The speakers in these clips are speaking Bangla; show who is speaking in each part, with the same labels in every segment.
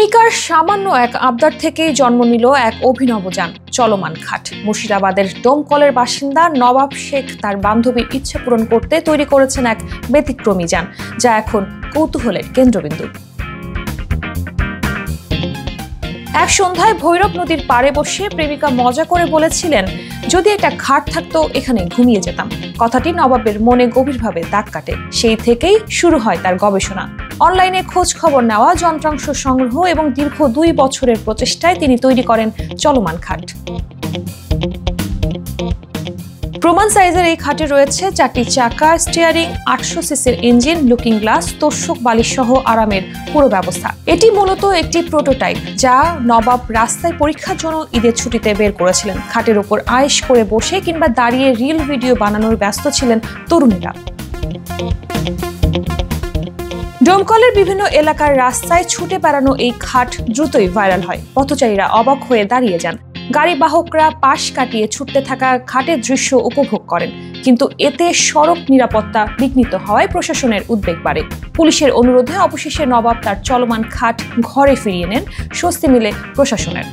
Speaker 1: প্রেমিকার সামান্য এক আবদার থেকেই জন্ম নিল এক অভিনব যান, চলমান খাট। মুর্শিদাবাদের ডোমকলের বাসিন্দা নবাব শেখ তার বান্ধবীর ইচ্ছে পূরণ করতে তৈরি করেছেন এক ব্যতিক্রমী যান, যা এখন কৌতূহলের কেন্দ্রবিন্দু। এক সন্ধ্যায় ভৈরব নদীর পাড়ে বসে প্রেমিকা মজা করে বলেছিলেন, যদি একটা খাট থাকতো এখানে ঘুমিয়ে যেতাম। কথাটি নবাবের মনে গভীরভাবে দাগ কাটে। সেই থেকেই শুরু হয় তার গবেষণা। অনলাইনে খোঁজ খবর নেওয়া, যন্ত্রাংশ সংগ্রহ এবং দীর্ঘ 2 বছরের প্রচেষ্টায় তিনি তৈরি করেন চলমান খাট। প্রমাণ সাইজের এই খাটে রয়েছে 4টি চাকা, স্টিয়ারিং, 800 সিসির ইঞ্জিন, লুকিং গ্লাস, তোষক বালিশ সহ আরামের পুরো ব্যবস্থা। এটি মূলত একটি প্রোটোটাইপ, যা নবাব রাস্তায় পরীক্ষার জন্য ঈদের ছুটিতে বের করেছিলেন। খাটের উপর আয়েশ করে বসে কিংবা দাঁড়িয়ে রিল ভিডিও বানানোর ব্যস্ত ছিলেন তরুণীরা। ডোমকলের বিভিন্ন এলাকার রাস্তায় ছুটে বেড়ানো এই খাট দ্রুতই ভাইরাল হয়। পথচারীরা অবাক হয়ে দাঁড়িয়ে যান। গাড়ি বাহকরা পাশ কাটিয়ে ছুটতে থাকা খাটের দৃশ্য উপভোগ করেন। কিন্তু এতে সড়ক নিরাপত্তা বিঘ্নিত হওয়ায় প্রশাসনের উদ্বেগ বাড়ে। পুলিশের অনুরোধে অবশেষে নবাব তার চলমান খাট ঘরে ফিরিয়ে নেন। স্বস্তি মিলে প্রশাসনের।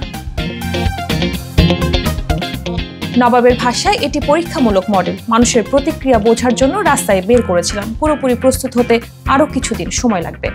Speaker 1: নবাবের ভাষায় এটি পরীক্ষামূলক মডেল। মানুষের প্রতিক্রিয়া বোঝার জন্য রাস্তায় বের করেছিলাম। পুরোপুরি প্রস্তুত হতে আরো কিছুদিন সময় লাগবে।